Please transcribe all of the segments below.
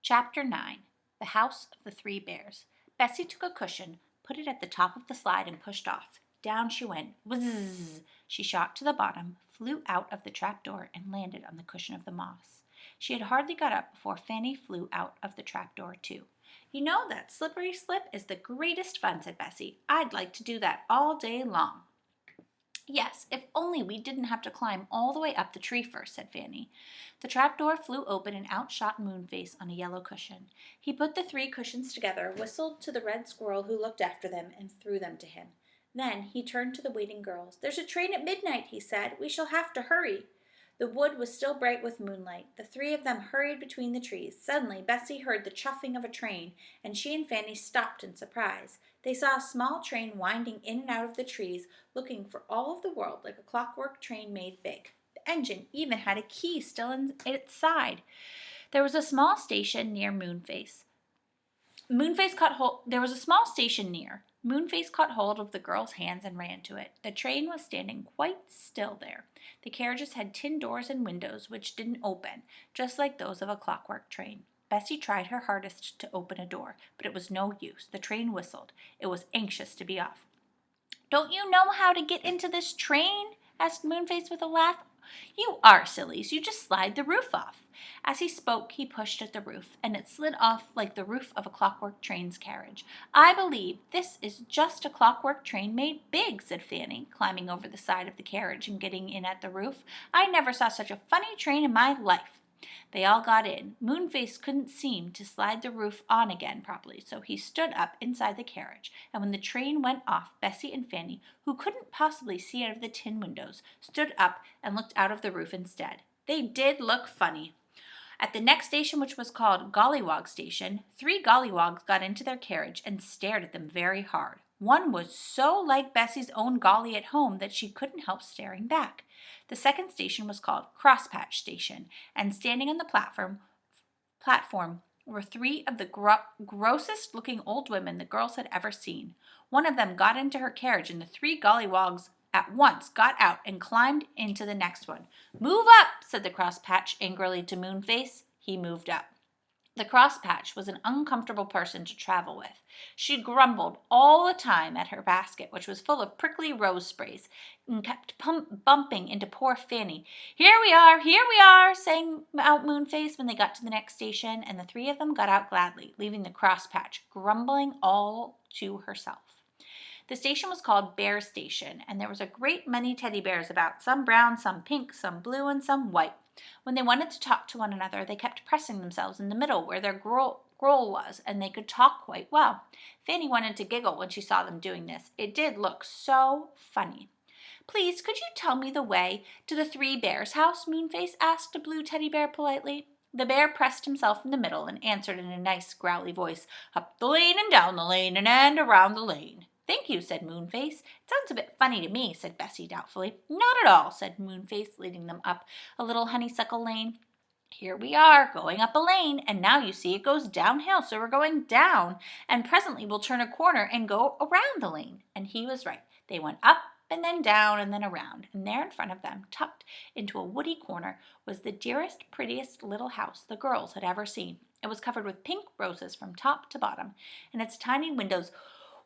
Chapter 9. The House of the Three Bears. Bessie took a cushion, put it at the top of the slide, and pushed off. Down she went. Whizzz! She shot to the bottom, flew out of the trapdoor, and landed on the cushion of the moss. She had hardly got up before Fanny flew out of the trapdoor, too. "You know that slippery slip is the greatest fun," said Bessie. "I'd like to do that all day long." "Yes, if only we didn't have to climb all the way up the tree first," said Fanny. The trapdoor flew open and out shot Moonface on a yellow cushion. He put the three cushions together, whistled to the red squirrel who looked after them, and threw them to him. Then he turned to the waiting girls. "There's a train at midnight," he said. "We shall have to hurry." The wood was still bright with moonlight. The three of them hurried between the trees. Suddenly Bessie heard the chuffing of a train, and she and Fanny stopped in surprise. They saw a small train winding in and out of the trees, looking for all of the world like a clockwork train made big. The engine even had a key still in its side. There was a small station near. There was a small station near. Moonface caught hold of the girl's hands and ran to it. The train was standing quite still there. The carriages had tin doors and windows which didn't open, just like those of a clockwork train. Bessie tried her hardest to open a door, but it was no use. The train whistled. It was anxious to be off. "Don't you know how to get into this train?" asked Moonface with a laugh. "You are sillies. You just slide the roof off." As he spoke, he pushed at the roof, and it slid off like the roof of a clockwork train's carriage. "I believe this is just a clockwork train made big," said Fanny, climbing over the side of the carriage and getting in at the roof. "I never saw such a funny train in my life." They all got in. Moonface couldn't seem to slide the roof on again properly, so he stood up inside the carriage, and when the train went off, Bessie and Fanny, who couldn't possibly see out of the tin windows, stood up and looked out of the roof instead. They did look funny. At the next station, which was called Gollywog Station, 3 gollywogs got into their carriage and stared at them very hard. One was so like Bessie's own Golly at home that she couldn't help staring back. The second station was called Crosspatch Station, and standing on the platform were 3 of the grossest-looking old women the girls had ever seen. One of them got into her carriage, and the 3 gollywogs at once got out and climbed into the next one. "Move up," said the Crosspatch angrily to Moonface. He moved up. The Crosspatch was an uncomfortable person to travel with. She grumbled all the time at her basket, which was full of prickly rose sprays, and kept bumping into poor Fanny. Here we are," sang out Moonface when they got to the next station, and the 3 of them got out gladly, leaving the Crosspatch grumbling all to herself. The station was called Bear Station, and there was a great many teddy bears about, some brown, some pink, some blue, and some white. When they wanted to talk to one another, they kept pressing themselves in the middle where their growl was, and they could talk quite well. Fanny wanted to giggle when she saw them doing this. It did look so funny. "Please, could you tell me the way to the 3 Bears' house?" Moonface asked a blue teddy bear politely. The bear pressed himself in the middle and answered in a nice growly voice, "Up the lane and down the lane and around the lane." "Thank you," said Moonface. "It sounds a bit funny to me," said Bessie doubtfully. "Not at all," said Moonface, leading them up a little honeysuckle lane. "Here we are, going up a lane, and now you see it goes downhill, so we're going down, and presently we'll turn a corner and go around the lane." And he was right. They went up and then down and then around, and there in front of them, tucked into a woody corner, was the dearest, prettiest little house the girls had ever seen. It was covered with pink roses from top to bottom, and its tiny windows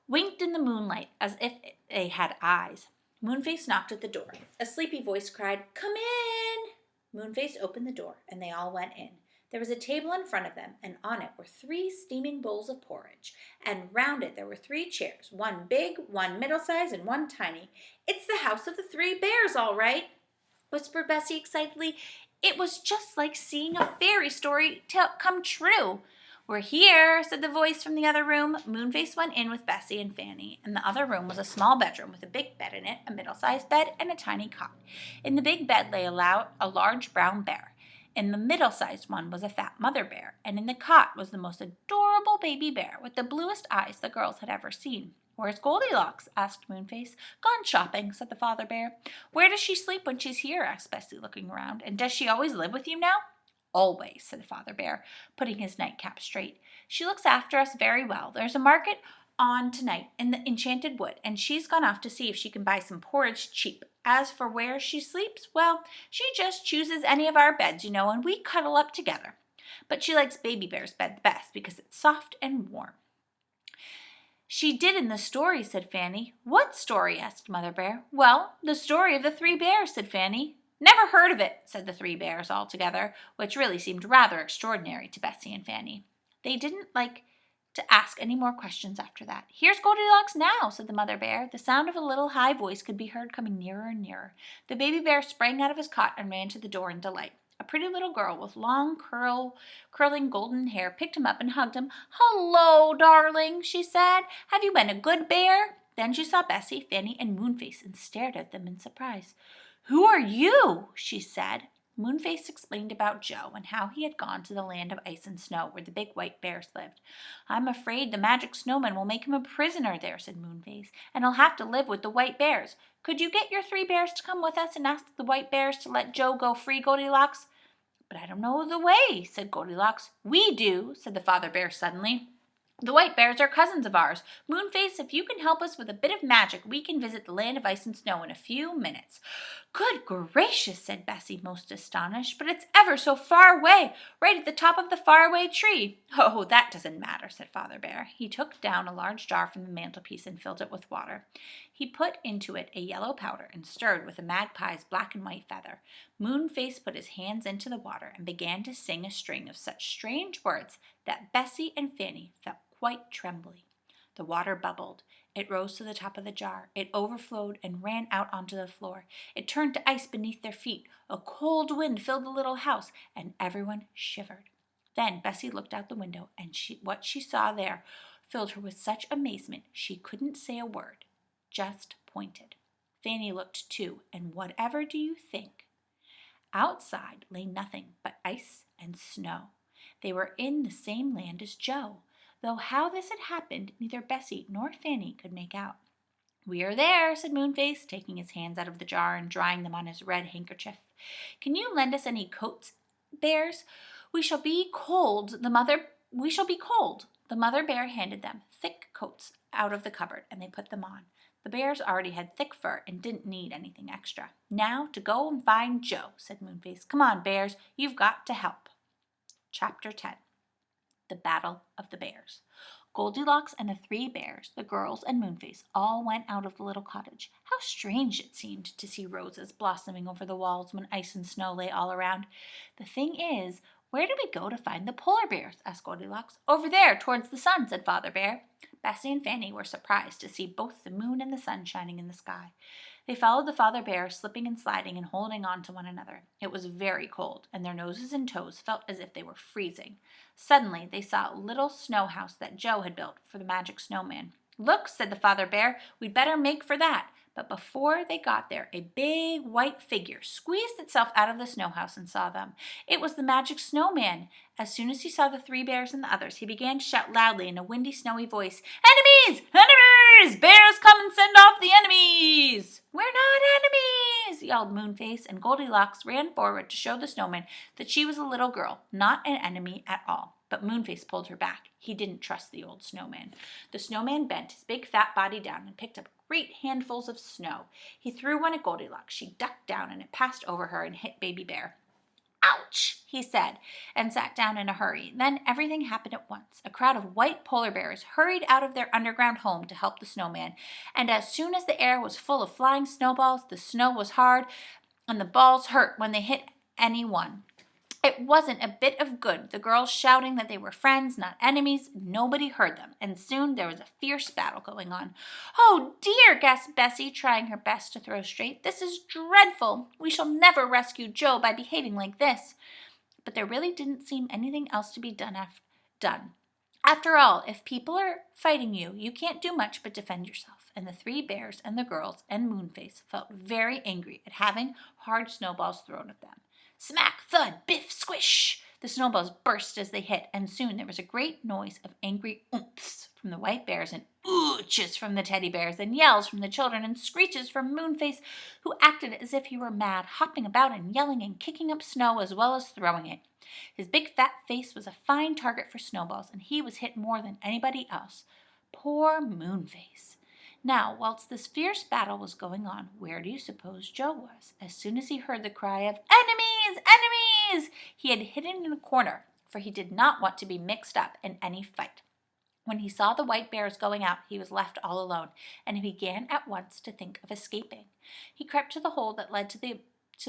winked in the moonlight as if they had eyes. Moonface knocked at the door. A sleepy voice cried, "Come in!" Moonface opened the door, and they all went in. There was a table in front of them, and on it were 3 steaming bowls of porridge, and round it there were 3 chairs, one big, one middle-sized, and one tiny. "It's the house of the 3 bears, all right," whispered Bessie excitedly. It was just like seeing a fairy story come true. "We're here," said the voice from the other room. Moonface went in with Bessie and Fanny, and the other room was a small bedroom with a big bed in it, a middle-sized bed, and a tiny cot. In the big bed lay a large brown bear. In the middle-sized one was a fat mother bear, and in the cot was the most adorable baby bear with the bluest eyes the girls had ever seen. "Where's Goldilocks?" asked Moonface. "Gone shopping," said the father bear. "Where does she sleep when she's here?" asked Bessie, looking around. "And does she always live with you now?" "Always," said the father bear, putting his nightcap straight. "She looks after us very well. There's a market on tonight in the Enchanted Wood, and she's gone off to see if she can buy some porridge cheap. As for where she sleeps, well, she just chooses any of our beds, and we cuddle up together." but she likes Baby Bear's bed the best because it's soft and warm. She did in the story, said Fanny. What story? Asked Mother Bear. Well, the story of the 3 bears, said Fanny. Never heard of it, said the 3 bears all together, which really seemed rather extraordinary to Bessie and Fanny. They didn't like to ask any more questions after that. Here's Goldilocks now, said the Mother Bear. The sound of a little high voice could be heard coming nearer and nearer. The Baby Bear sprang out of his cot and ran to the door in delight. A pretty little girl with long, curling golden hair picked him up and hugged him. Hello, darling, she said. Have you been a good bear? Then she saw Bessie, Fanny, and Moonface and stared at them in surprise. Who are you? She said. Moonface explained about Joe and how he had gone to the land of ice and snow where the big white bears lived. I'm afraid the magic snowman will make him a prisoner there, said Moonface, and he'll have to live with the white bears. Could you get your 3 bears to come with us and ask the white bears to let Joe go free, Goldilocks? But I don't know the way, said Goldilocks. We do, said the Father Bear suddenly. The white bears are cousins of ours. Moonface, if you can help us with a bit of magic, we can visit the land of ice and snow in a few minutes. Good gracious, said Bessie, most astonished, but it's ever so far away, right at the top of the faraway tree. Oh, that doesn't matter, said Father Bear. He took down a large jar from the mantelpiece and filled it with water. He put into it a yellow powder and stirred with a magpie's black and white feather. Moonface put his hands into the water and began to sing a string of such strange words that Bessie and Fanny felt quite trembly. The water bubbled. It rose to the top of the jar. It overflowed and ran out onto the floor. It turned to ice beneath their feet. A cold wind filled the little house, and everyone shivered. Then Bessie looked out the window, and what she saw there filled her with such amazement she couldn't say a word, just pointed. Fanny looked too, and whatever do you think? Outside lay nothing but ice and snow. They were in the same land as Joe, though how this had happened neither Bessie nor Fanny could make out. We are there, said Moonface, taking his hands out of the jar and drying them on his red handkerchief. Can you lend us any coats, bears? We shall be cold. The Mother Bear handed them thick coats out of the cupboard, and they put them on. The bears already had thick fur and didn't need anything extra. Now to go and find Joe, said Moonface. Come on, bears, you've got to help. Chapter 10. The Battle of the Bears. Goldilocks and the 3 bears, the girls and Moonface, all went out of the little cottage. How strange it seemed to see roses blossoming over the walls when ice and snow lay all around. The thing is, where do we go to find the polar bears? Asked Goldilocks. Over there, towards the sun, said Father Bear. Bessie and Fanny were surprised to see both the moon and the sun shining in the sky. They followed the Father Bear, slipping and sliding and holding on to one another. It was very cold, and their noses and toes felt as if they were freezing. Suddenly, they saw a little snow house that Joe had built for the magic snowman. Look, said the Father Bear, we'd better make for that. But before they got there, a big white figure squeezed itself out of the snow house and saw them. It was the magic snowman. As soon as he saw the 3 bears and the others, he began to shout loudly in a windy, snowy voice, Enemies! Enemies! Bears, come and send off the enemies! We're not enemies! Yelled Moonface, and Goldilocks ran forward to show the snowman that she was a little girl, not an enemy at all. But Moonface pulled her back. He didn't trust the old snowman. The snowman bent his big fat body down and picked up great handfuls of snow. He threw one at Goldilocks. She ducked down and it passed over her and hit Baby Bear. Ouch, he said, and sat down in a hurry. Then everything happened at once. A crowd of white polar bears hurried out of their underground home to help the snowman, and as soon as the air was full of flying snowballs, the snow was hard, and the balls hurt when they hit anyone. It wasn't a bit of good, the girls shouting that they were friends, not enemies. Nobody heard them, and soon there was a fierce battle going on. Oh dear, gasped Bessie, trying her best to throw straight. This is dreadful. We shall never rescue Joe by behaving like this. But there really didn't seem anything else to be done. After all, if people are fighting you, you can't do much but defend yourself. And the 3 bears and the girls and Moonface felt very angry at having hard snowballs thrown at them. Smack, thud, biff, squish! The snowballs burst as they hit, and soon there was a great noise of angry oomphs from the white bears and ooches from the teddy bears and yells from the children and screeches from Moonface, who acted as if he were mad, hopping about and yelling and kicking up snow as well as throwing it. His big fat face was a fine target for snowballs, and he was hit more than anybody else. Poor Moonface. Now, whilst this fierce battle was going on, where do you suppose Joe was? As soon as he heard the cry of, Enemies! Enemies! He had hidden in a corner, for he did not want to be mixed up in any fight. When he saw the white bears going out, he was left all alone, and he began at once to think of escaping. He crept to the hole that led to the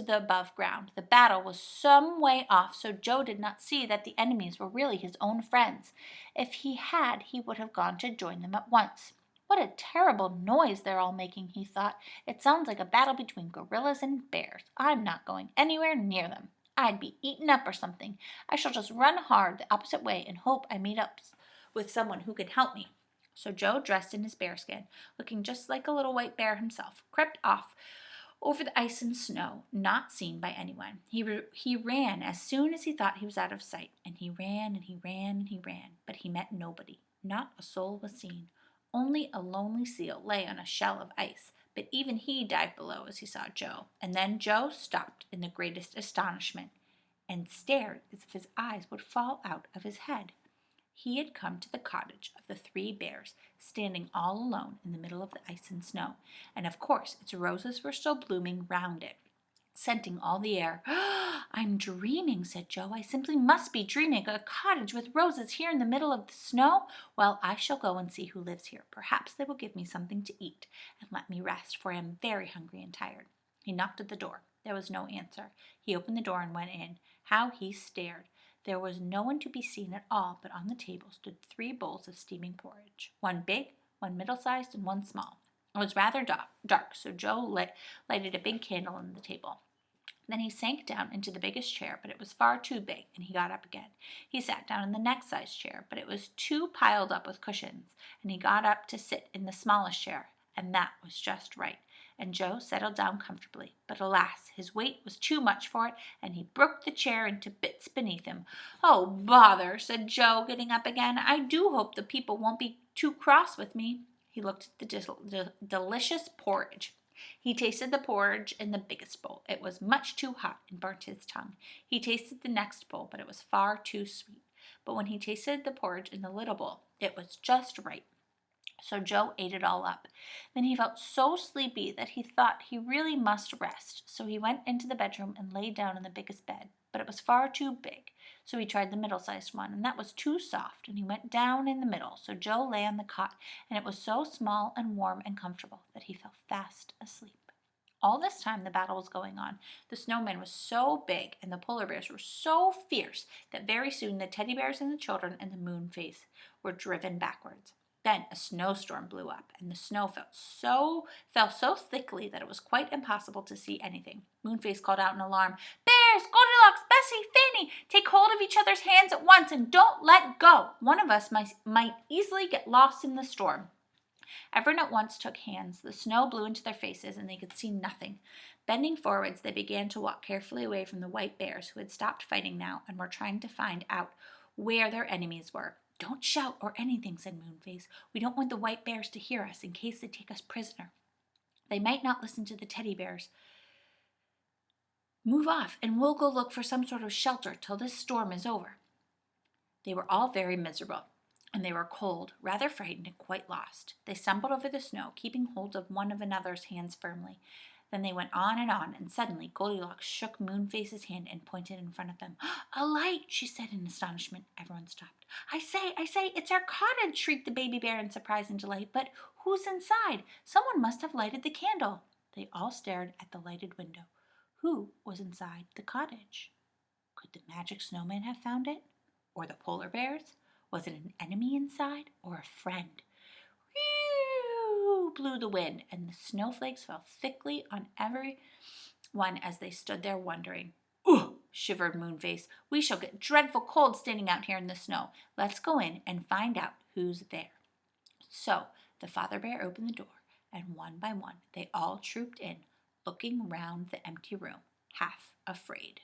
above ground. The battle was some way off, so Joe did not see that the enemies were really his own friends. If he had, he would have gone to join them at once. What a terrible noise they're all making, he thought. It sounds like a battle between gorillas and bears. I'm not going anywhere near them. I'd be eaten up or something. I shall just run hard the opposite way and hope I meet up with someone who can help me. So Joe, dressed in his bearskin, looking just like a little white bear himself, crept off over the ice and snow, not seen by anyone. He ran as soon as he thought he was out of sight, and he ran and he ran and he ran, but he met nobody. Not a soul was seen. Only a lonely seal lay on a shell of ice, but even he dived below as he saw Joe. And then Joe stopped in the greatest astonishment and stared as if his eyes would fall out of his head. He had come to the cottage of the 3 bears, standing all alone in the middle of the ice and snow, and of course its roses were still blooming round it, scenting all the air. I'm dreaming, said Joe. I simply must be dreaming. A cottage with roses here in the middle of the snow? Well, I shall go and see who lives here. Perhaps they will give me something to eat and let me rest, for I am very hungry and tired. He knocked at the door. There was no answer. He opened the door and went in. How he stared! There was no one to be seen at all, but on the table stood 3 bowls of steaming porridge, one big, one middle-sized, and one small. It was rather dark, so Joe lighted a big candle on the table. Then he sank down into the biggest chair, but it was far too big, and he got up again. He sat down in the next sized chair, but it was too piled up with cushions, and he got up to sit in the smallest chair, and that was just right. And Joe settled down comfortably, but alas, his weight was too much for it, and he broke the chair into bits beneath him. Oh, bother, said Joe, getting up again. I do hope the people won't be too cross with me. He looked at the delicious porridge. He tasted the porridge in the biggest bowl. It was much too hot and burnt his tongue. He tasted the next bowl, but it was far too sweet. But when he tasted the porridge in the little bowl, it was just right. So Joe ate it all up. Then he felt so sleepy that he thought he really must rest. So he went into the bedroom and lay down in the biggest bed. But it was far too big. So he tried the middle-sized one, and that was too soft, and he went down in the middle. So Joe lay on the cot, and it was so small and warm and comfortable that he fell fast asleep. All this time the battle was going on. The snowman was so big and the polar bears were so fierce that very soon the teddy bears and the children and the moon face were driven backwards. Then a snowstorm blew up, and the snow fell so thickly that it was quite impossible to see anything. Moonface called out in alarm, Bears, Goldilocks, Bessie, Fanny, take hold of each other's hands at once and don't let go. One of us might easily get lost in the storm. Everyone at once took hands. The snow blew into their faces, and they could see nothing. Bending forwards, they began to walk carefully away from the white bears, who had stopped fighting now and were trying to find out where their enemies were. Don't shout or anything, said Moonface. We don't want the white bears to hear us in case they take us prisoner. They might not listen to the teddy bears. Move off, and we'll go look for some sort of shelter till this storm is over. They were all very miserable, and they were cold, rather frightened, and quite lost. They stumbled over the snow, keeping hold of one of another's hands firmly. Then they went on, and suddenly Goldilocks shook Moonface's hand and pointed in front of them. A light, she said in astonishment. Everyone stopped. I say, it's our cottage, shrieked the baby bear in surprise and delight. But who's inside? Someone must have lighted the candle. They all stared at the lighted window. Who was inside the cottage? Could the magic snowman have found it? Or the polar bears? Was it an enemy inside or a friend? Whew, blew the wind, and the snowflakes fell thickly on everyone as they stood there wondering. Ugh, shivered Moonface. We shall get dreadful cold standing out here in the snow. Let's go in and find out who's there. So the father bear opened the door, and one by one they all trooped in, looking round the empty room, half afraid.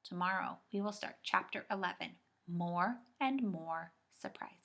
Tomorrow we will start chapter 11, More and More Surprises.